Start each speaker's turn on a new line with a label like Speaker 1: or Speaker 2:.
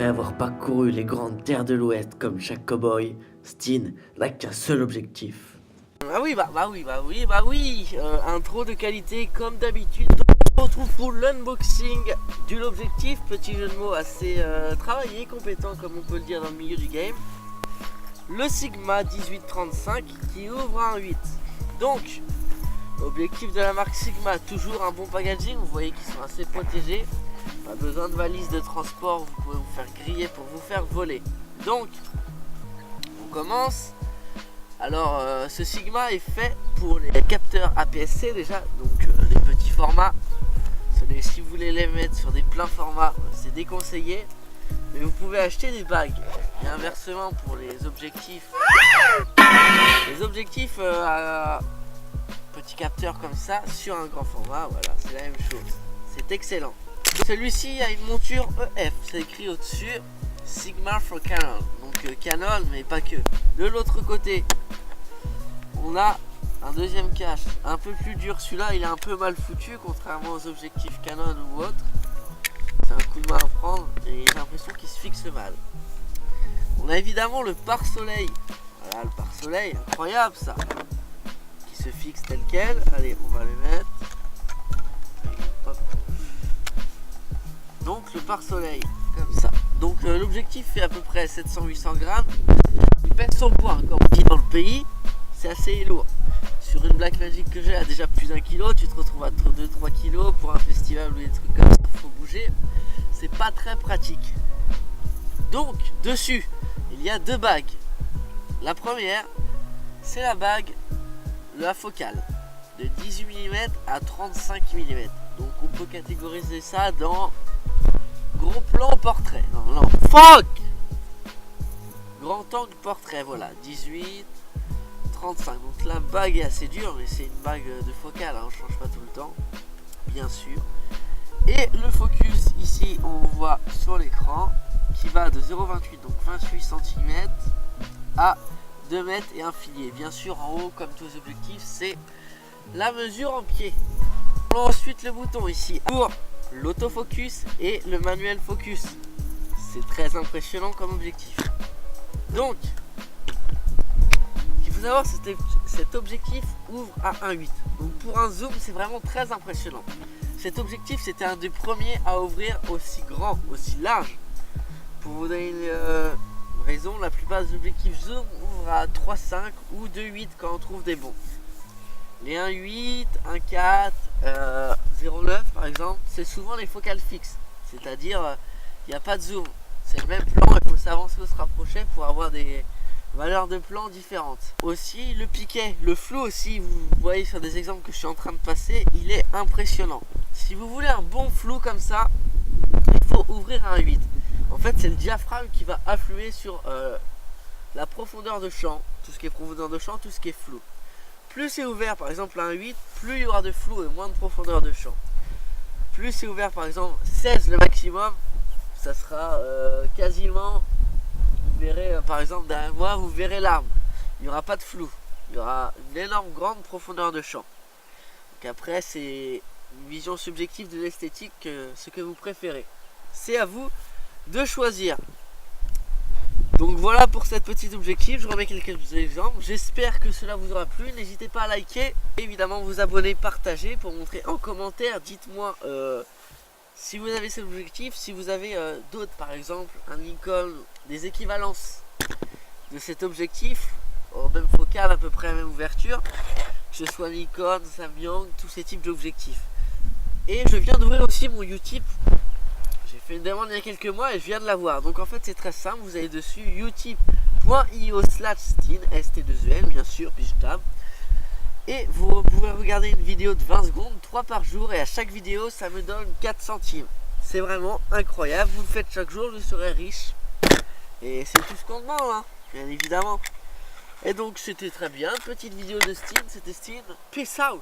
Speaker 1: avoir parcouru les grandes terres de l'Ouest comme chaque cow-boy, Steen n'a qu'un seul objectif.
Speaker 2: Ah oui, intro de qualité comme d'habitude. On se retrouve pour l'unboxing de l'objectif, petit jeu de mots assez travaillé, compétent comme on peut le dire dans le milieu du game. Le Sigma 1835 qui ouvre un 8. Donc, objectif de la marque Sigma, toujours un bon packaging, vous voyez qu'ils sont assez protégés. Pas besoin de valise de transport, vous pouvez vous faire griller pour vous faire voler. Donc, on commence. Alors, ce Sigma est fait pour les capteurs APS-C déjà, donc les petits formats. Si vous voulez les mettre sur des pleins formats, c'est déconseillé. Mais vous pouvez acheter des bagues. Et inversement pour les objectifs. Les objectifs à petit capteur comme ça sur un grand format, voilà, c'est la même chose. C'est excellent. Celui-ci a une monture EF, c'est écrit au-dessus Sigma for Canon, donc Canon mais pas que. De l'autre côté, on a un deuxième cache, un peu plus dur. Celui-là, il est un peu mal foutu, contrairement aux objectifs Canon ou autres. C'est un coup de main à prendre et j'ai l'impression qu'il se fixe mal. On a évidemment le pare-soleil. Voilà, le pare-soleil, incroyable ça, qui se fixe tel quel. Allez, on va le mettre. Hop. Donc le pare-soleil, comme ça. Donc l'objectif fait à peu près 700-800 grammes. Il pèse son poids, comme on dit dans le pays. C'est assez lourd. Sur une Blackmagic que j'ai à déjà plus d'1 kg, tu te retrouves à 2-3 kg pour un festival ou des trucs comme ça, il faut bouger. C'est pas très pratique. Donc dessus, il y a deux bagues. La première, c'est la bague, la focale, de 18 mm à 35 mm. Donc on peut catégoriser ça dans gros plan portrait. Non, fuck! Grand angle portrait, voilà, 18, 35. Donc la bague est assez dure, mais c'est une bague de focale, hein, on change pas tout le temps, bien sûr. Et le focus ici, on voit sur l'écran, qui va de 0,28, donc 28 cm, à 2 mètres et un filier. Bien sûr, en haut, comme tous les objectifs, c'est la mesure en pied. On a ensuite le bouton ici pour l'autofocus et le manuel focus. C'est très impressionnant comme objectif. Donc, il faut savoir que cet objectif ouvre à 1.8. Donc pour un zoom, c'est vraiment très impressionnant. Cet objectif, c'était un des premiers à ouvrir aussi grand, aussi large. Pour vous donner une raison, la plupart des objectifs zoom ouvrent à 3.5 ou 2.8 quand on trouve des bons. Les 1.8, 1.4, 0.9 par exemple, c'est souvent les focales fixes. C'est-à-dire, il n'y a pas de zoom. C'est le même plan, il faut s'avancer ou se rapprocher pour avoir des valeurs de plan différentes. Aussi, le piquet, le flou aussi, vous voyez sur des exemples que je suis en train de passer, il est impressionnant. Si vous voulez un bon flou comme ça, il faut ouvrir un 8. En fait, c'est le diaphragme qui va affluer sur la profondeur de champ, tout ce qui est profondeur de champ, tout ce qui est flou. Plus c'est ouvert, par exemple un 8, plus il y aura de flou et moins de profondeur de champ. Plus c'est ouvert, par exemple 16 le maximum, ça sera quasiment, vous verrez par exemple derrière moi, vous verrez l'arbre. Il n'y aura pas de flou, il y aura une énorme grande profondeur de champ. Donc après, c'est une vision subjective de l'esthétique, ce que vous préférez. C'est à vous de choisir. Donc voilà pour cette petite objectif, je remets quelques exemples. J'espère que cela vous aura plu. N'hésitez pas à liker, évidemment vous abonner, partager pour montrer en commentaire. Dites-moi si vous avez cet objectif, si vous avez d'autres, par exemple un Nikon, des équivalences de cet objectif, au même focal, à peu près à la même ouverture, que ce soit Nikon, Samyang, tous ces types d'objectifs. Et je viens d'ouvrir aussi mon Utip. J'ai fait une demande il y a quelques mois et je viens de l'avoir. Donc en fait c'est très simple, vous allez dessus utip.io/Steen, ST2EN bien sûr, puis je tape. Et vous pouvez regarder une vidéo de 20 secondes, 3 par jour, et à chaque vidéo ça me donne 4 centimes. C'est vraiment incroyable, vous le faites chaque jour, je serai riche. Et c'est tout ce qu'on demande, hein, bien évidemment. Et donc c'était très bien, petite vidéo de Steen, c'était Steen. Peace out.